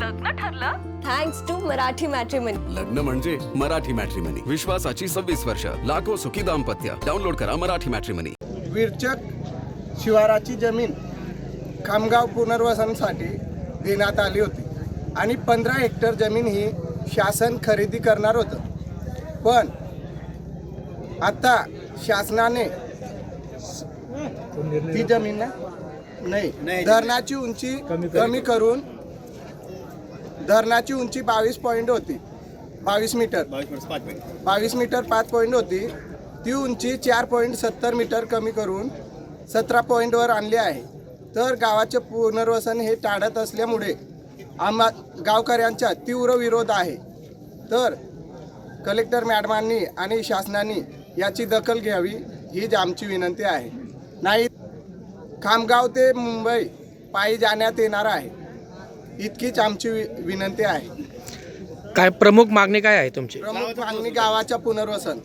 लग्न ठरलं thanks to Marathi matrimony. लग्न म्हणजे मराठी मॅट्रिमनी, विश्वासाची 26 वर्ष, लाखो सुखी दाम्पत्य। डाउनलोड करा मराठी मॅट्रिमनी। विरचक शिवाराची जमीन खामगाव पुनर्वसनासाठी देण्यात आली होती आणि 15 हेक्टर जमीन ही शासन खरेदी करणार होतं, पण आता शासनाने ती जमीन नाही, धरणाची उंची कमी करून धरणाची उंची 22 पॉईंट होती, 22 मीटर 5 पॉईंट होती, ती उंची 4.70 मीटर कमी करून 17 पॉईंटवर आणली आहे। तर गावाचे पुनर्वसन हे टाळत असल्यामुळे आम्हा गावकऱ्यांचा तीव्र विरोध आहे। तर कलेक्टर मॅडमांनी आणि शासनाने याची दखल घ्यावी हीच आमची विनंती आहे। नाही खामगाव ते मुंबई पायी जाण्यात येणार आहे, इतकीच आमची विनंती आहे। काय प्रमुख मागणी काय आहे तुमची? प्रमुख मागणी गावाच्या पुनर्वसन।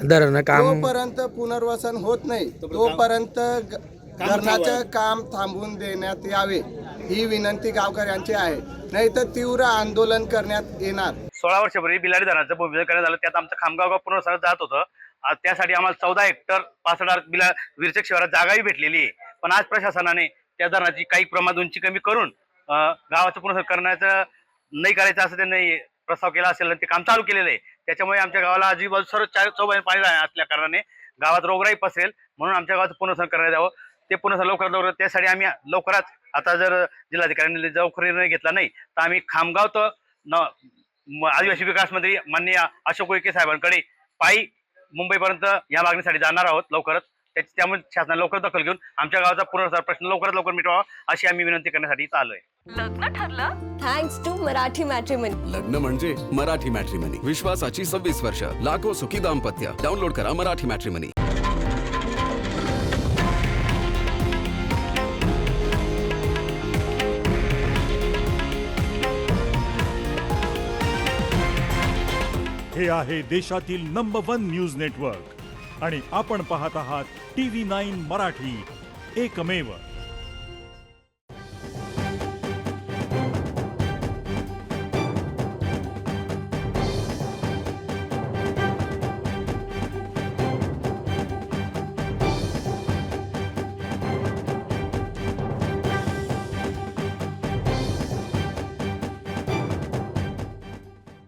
धरण काम जोपर्यंत पुनर्वसन होत नाही तोपर्यंत धरणाचं काम थांबवून देण्यात यावे ही विनंती गावकऱ्यांची आहे, नाही तर तीव्र आंदोलन करण्यात येणार। 16 वर्षापूर्वी बिलाडी धरणाचं भूमिपूजन करण्यात आलं, त्यात आमचं खामगाव गाव पुनर्वसनात जात होतं। त्यासाठी आम्हाला 14 हेक्टर 65 विरचक शिवारात जागाही भेटलेली आहे, पण आज प्रशासनाने त्या धरणाची काही प्रमाणात उंची कमी करून गावाचं पुनर्वसन करण्याचं नाही करायचं असं त्यांनी प्रस्ताव केला असेल आणि ते काम चालू केलेलं आहे। त्याच्यामुळे आमच्या गावाला आजूबाजू सर्व 4 चौबाजूने पाणी असल्या कारणाने गावात रोगराई पसरेल, म्हणून आमच्या गावाचं पुनर्वसन करण्यात यावं। ते पुनर्वसन लवकरात लवकर त्यासाठी आम्ही लवकरच आता जर जिल्हाधिकाऱ्यांनी लवकर निर्णय घेतला नाही तर आम्ही खामगाव तर आदिवासी विकास मंत्री माननीय अशोक उईके साहेबांकडे पायी मुंबईपर्यंत या मागणीसाठी जाणार आहोत लवकरच। त्यामुळे शासनाने लवकर दखल घेऊन आमच्या गावाचा पुनर्वसन प्रश्न लवकरात लवकर मिटवावा अशी आम्ही विनंती करण्यासाठी आलोय। लग्न ठरलं थँक्स टू मराठी मॅट्रिमनी। लग्न म्हणजे मराठी मॅट्रिमनी, विश्वासाची 26 वर्ष, लाखो सुखी दाम्पत्य। डाउनलोड करा मराठी मॅट्रिमनी। हे आहे देशातील नंबर 1 न्यूज नेटवर्क आणि आपण पाहत आहात TV9 मराठी, एकमेव।